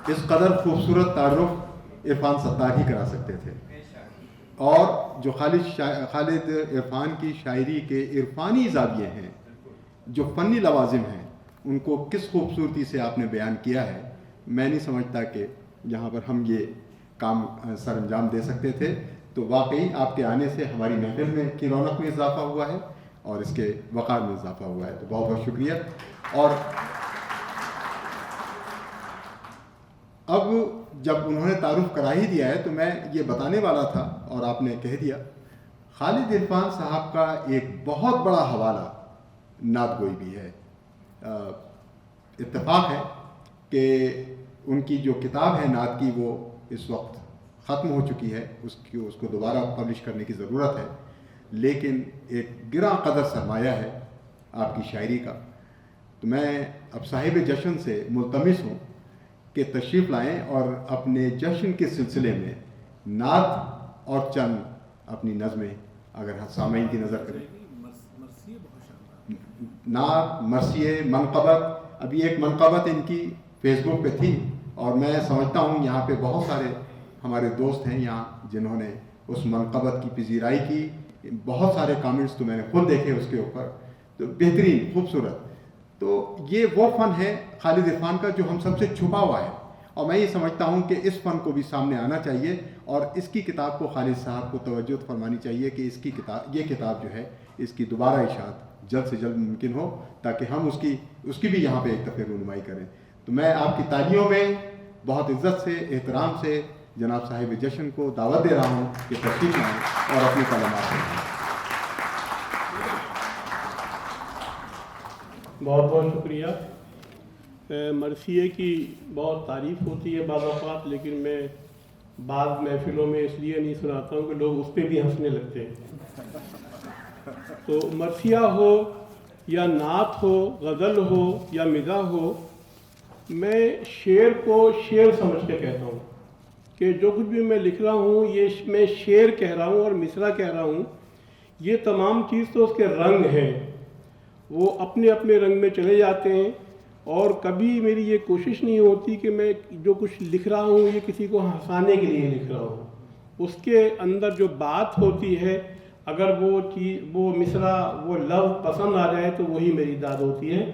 اس قدر خوبصورت تعارف عرفان ستار ہی کرا سکتے تھے. اور جو خالد عرفان کی شاعری کے عرفانی زاویے ہیں، جو فنی لوازم ہیں، ان کو کس خوبصورتی سے آپ نے بیان کیا ہے. میں نہیں سمجھتا کہ یہاں پر ہم یہ کام سر انجام دے سکتے تھے. تو واقعی آپ کے آنے سے ہماری محفل میں کی رونق میں اضافہ ہوا ہے اور اس کے وقار میں اضافہ ہوا ہے. تو بہت بہت شکریہ. اور اب جب انہوں نے تعارف کرا ہی دیا ہے تو میں یہ بتانے والا تھا اور آپ نے کہہ دیا. خالد عرفان صاحب کا ایک بہت بڑا حوالہ نعت گوئی بھی ہے. اتفاق ہے کہ ان کی جو کتاب ہے نعت کی وہ اس وقت ختم ہو چکی ہے، اس کو دوبارہ پبلش کرنے کی ضرورت ہے. لیکن ایک گراں قدر سرمایہ ہے آپ کی شاعری کا. تو میں اب صاحب جشن سے ملتمس ہوں کہ تشریف لائیں اور اپنے جشن کے سلسلے میں نعت اور چند اپنی نظمیں اگر سامعین کی نظر کریں. نعت، مرثیے، منقبت. ابھی ایک منقبت ان کی فیس بک پہ تھی اور میں سمجھتا ہوں یہاں پہ بہت سارے ہمارے دوست ہیں یہاں جنہوں نے اس منقبت کی پذیرائی کی. بہت سارے کامنٹس تو میں نے خود دیکھے اس کے اوپر. تو بہترین، خوبصورت. تو یہ وہ فن ہے خالد عرفان کا جو ہم سب سے چھپا ہوا ہے، اور میں یہ سمجھتا ہوں کہ اس فن کو بھی سامنے آنا چاہیے اور اس کی کتاب کو خالد صاحب کو توجہ فرمانی چاہیے کہ یہ کتاب جو ہے اس کی دوبارہ اشاعت جلد سے جلد ممکن ہو تاکہ ہم اس کی بھی یہاں پہ ایک دفعہ رونمائی کریں. تو میں آپ کی تالیوں میں بہت عزت سے، احترام سے جناب صاحب جشن کو دعوت دے رہا ہوں کہ تشریف لائیں اور اپنی کلمات کریں. بہت بہت شکریہ. مرثیے کی بہت تعریف ہوتی ہے بعض اوقات، لیکن میں بعض محفلوں میں اس لیے نہیں سناتا ہوں کہ لوگ اس پہ بھی ہنسنے لگتے ہیں. تو مرثیہ ہو یا نعت ہو، غزل ہو یا مزاح ہو، میں شعر کو شعر سمجھ کے کہتا ہوں کہ جو کچھ بھی میں لکھ رہا ہوں یہ میں شعر کہہ رہا ہوں اور مصرع کہہ رہا ہوں. یہ تمام چیز تو اس کے رنگ ہیں، وہ اپنے اپنے رنگ میں چلے جاتے ہیں. اور کبھی میری یہ کوشش نہیں ہوتی کہ میں جو کچھ لکھ رہا ہوں یہ کسی کو ہنسانے کے لیے لکھ رہا ہوں. اس کے اندر جو بات ہوتی ہے، اگر وہ چیز، وہ مصرع، وہ لفظ پسند آ جائے تو وہی میری داد ہوتی ہے.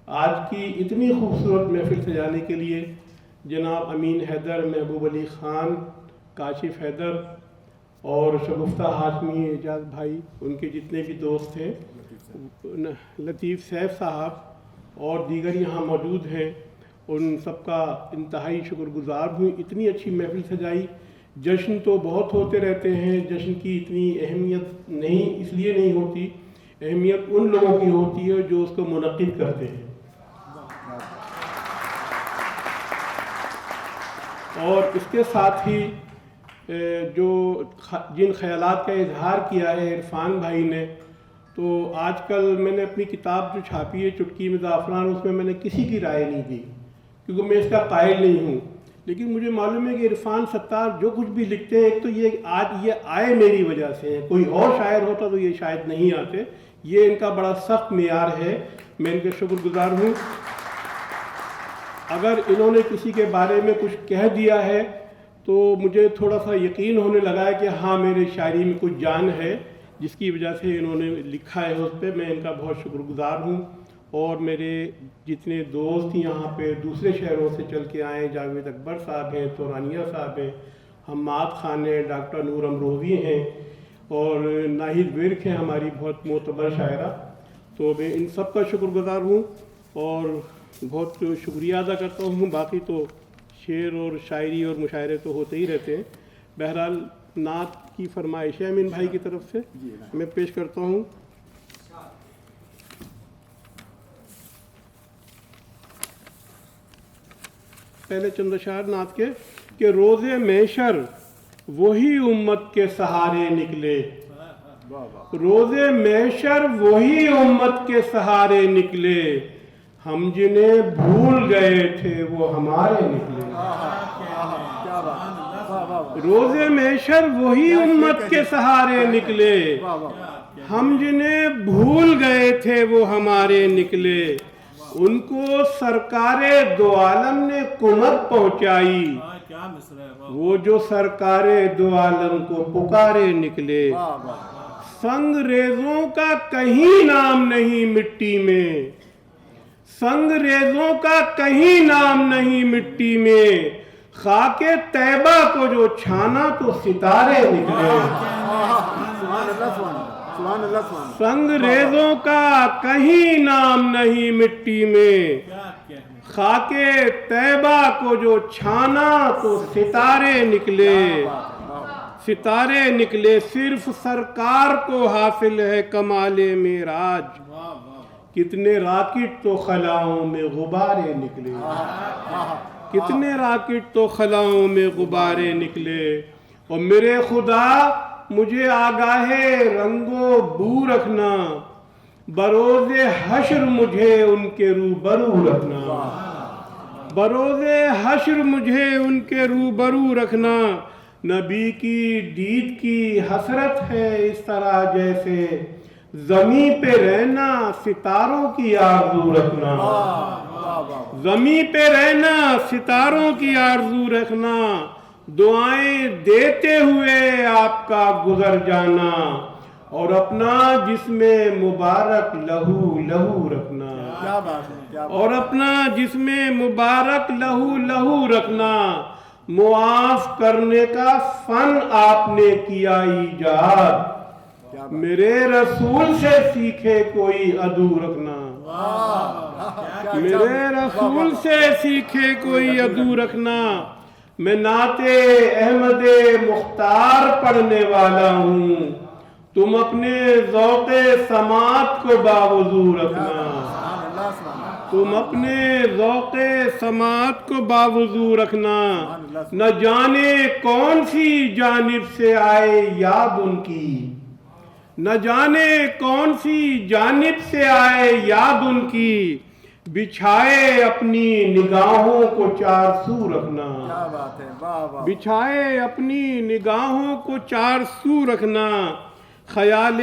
آج کی اتنی خوبصورت محفل سجانے کے لیے جناب امین حیدر، محبوب علی خان، کاشف حیدر اور شگفتہ ہاشمی اعجاز بھائی، ان کے جتنے بھی دوست ہیں، لطیف سیف صاحب اور دیگر یہاں موجود ہیں، ان سب کا انتہائی شکر گزار ہوں. اتنی اچھی محفل سجائی. جشن تو بہت ہوتے رہتے ہیں، جشن کی اتنی اہمیت نہیں اس لیے نہیں ہوتی، اہمیت ان لوگوں کی ہوتی ہے جو اس کو منعقد کرتے ہیں. اور اس کے ساتھ ہی جو جن خیالات کا اظہار کیا ہے عرفان بھائی نے، تو آج کل میں نے اپنی کتاب جو چھاپی ہے چٹکی میں زعفران، اس میں میں نے کسی کی رائے نہیں دی کیونکہ میں اس کا قائل نہیں ہوں. لیکن مجھے معلوم ہے کہ عرفان ستار جو کچھ بھی لکھتے ہیں، ایک تو یہ آئے میری وجہ سے ہیں. کوئی اور شاعر ہوتا تو یہ شاید نہیں آتے. یہ ان کا بڑا سخت معیار ہے، میں ان کے شکر گزار ہوں. اگر انہوں نے کسی کے بارے میں کچھ کہہ دیا ہے تو مجھے تھوڑا سا یقین ہونے لگا ہے کہ ہاں میرے شاعری میں کچھ جان ہے، جس کی وجہ سے انہوں نے لکھا ہے اس پہ. میں ان کا بہت شکر گزار ہوں. اور میرے جتنے دوست یہاں پہ دوسرے شہروں سے چل کے آئے، جاوید اکبر صاحب ہیں، تورانیہ صاحب ہیں، حماد خان ہیں، ڈاکٹر نور امروہوی ہیں اور ناہید ورک ہیں ہماری بہت معتبر شاعرہ. تو میں ان سب کا شکر گزار ہوں اور بہت شکریہ ادا کرتا ہوں. باقی تو شعر اور شاعری اور مشاعرے تو ہوتے ہی رہتے ہیں. بہرحال نعت کی فرمائش ہے امین بھائی کی طرف سے، میں پیش کرتا ہوں. پہلے چند اشعار نعت کے کہ روز محشر وہی امت کے سہارے نکلے، روز محشر وہی امت کے سہارے نکلے، ہم جنہیں بھول گئے تھے وہ ہمارے نکلے. روز محشر وہی امت کے سہارے نکلے، ہم جنہیں بھول گئے تھے وہ ہمارے نکلے. ان کو سرکار دو عالم نے کمک پہنچائی، وہ جو سرکار دو عالم کو پکارے نکلے۔ سنگ ریزوں کا کہیں نام نہیں مٹی میں، سنگ ریزوں کا کہیں نام نہیں مٹی میں، خاک طیبہ کو جو چھانا تو ستارے نکلے۔ سنگ ریزوں کا کہیں نام نہیں مٹی میں، خاک طیبہ کو جو چھانا تو ستارے نکلے۔ ستارے نکلے، صرف سرکار کو حاصل ہے کمال معراج، کتنے راکٹ تو خلاؤں میں غبارے نکلے، کتنے راکٹ تو خلاؤں میں غبارے نکلے۔ اور میرے خدا مجھے آگاہ رنگ و بو رکھنا، بروز حشر مجھے ان کے روبرو رکھنا، بروز حشر مجھے ان کے روبرو رکھنا۔ نبی کی دید کی حسرت ہے اس طرح جیسے زمین پہ رہنا ستاروں کی آرزو رکھنا، زمین پہ رہنا ستاروں کی آرزو رکھنا، دعائیں دیتے ہوئے آپ کا گزر جانا، اور اپنا جسم مبارک لہو لہو رکھنا، اور اپنا جسم مبارک لہو لہو رکھنا۔ معاف کرنے کا فن آپ نے کیا ایجاد، میرے رسول سے سیکھے کوئی عدو رکھنا، میرے رسول سے سیکھے کوئی عدو رکھنا۔ میں نعت احمد مختار پڑھنے والا ہوں، تم اپنے ذوق سماعت کو باوضو رکھنا، تم اپنے ذوق سماعت کو باوضو رکھنا۔ نہ جانے کون سی جانب سے آئے یاد ان کی، نہ جانے کون سی جانب سے آئے یاد ان کی، بچھائے اپنی نگاہوں کو چار سو رکھنا، بچھائے اپنی نگاہوں کو چار سو رکھنا۔ خیال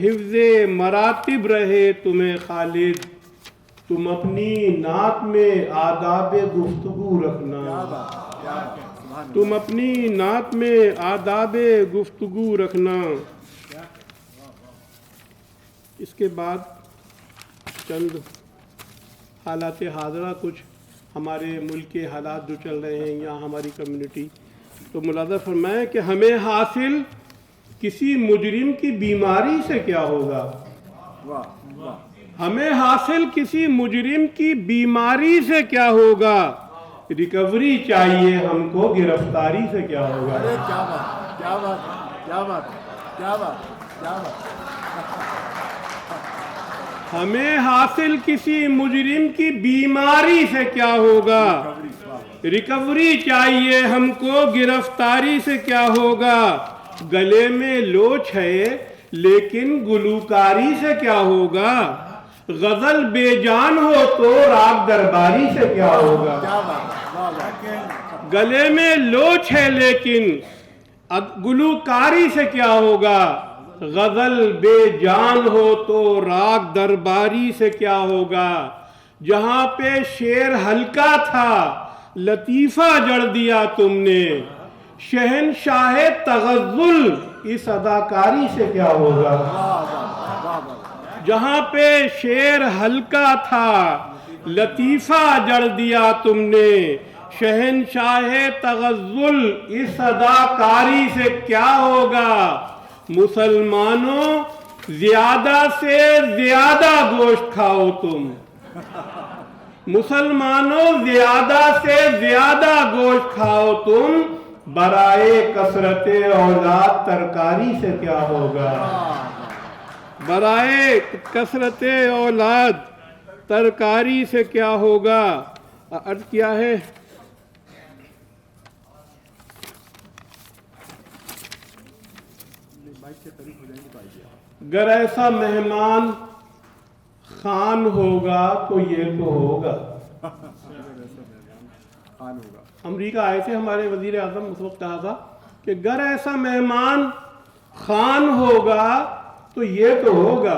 حفظ مراتب رہے تمہیں خالد، تم اپنی نعت میں آداب گفتگو رکھنا، تم اپنی نعت میں آداب گفتگو رکھنا۔ اس کے بعد چند حالات حاضرہ، کچھ ہمارے ملک کے حالات جو چل رہے ہیں یا ہماری کمیونٹی، تو ملاحظہ فرمائیں کہ ہمیں حاصل کسی مجرم کی بیماری سے کیا ہوگا، ہمیں حاصل کسی مجرم کی بیماری سے کیا ہوگا، ریکوری چاہیے ہم کو گرفتاری سے کیا ہوگا۔ ہمیں حاصل کسی مجرم کی بیماری سے کیا ہوگا، ریکوری چاہیے ہم کو گرفتاری سے کیا ہوگا۔ گلے میں لوچ ہے لیکن گلوکاری سے کیا ہوگا، غزل بے جان ہو تو راگ درباری سے کیا ہوگا۔ گلے میں لوچ ہے لیکن گلوکاری سے کیا ہوگا، غزل بے جان ہو تو راگ درباری سے کیا ہوگا۔ جہاں پہ شعر ہلکا تھا لطیفہ جڑ دیا تم نے، شہنشاہ تغزل اس اداکاری سے کیا ہوگا۔ جہاں پہ شعر ہلکا تھا لطیفہ جڑ دیا تم نے، شہنشاہ تغزل اس اداکاری سے کیا ہوگا۔ مسلمانوں زیادہ سے زیادہ گوشت کھاؤ تم، مسلمانوں زیادہ سے زیادہ گوشت کھاؤ تم، برائے کثرت اولاد ترکاری سے کیا ہوگا۔ برائے کثرت اولاد ترکاری سے کیا ہوگا۔ عرض کیا ہے گر ایسا مہمان خان ہوگا تو یہ تو ہوگا۔ امریکہ آئے تھے ہمارے وزیر اعظم، اس وقت کہا تھا کہ گر ایسا مہمان خان ہوگا تو یہ تو ہوگا۔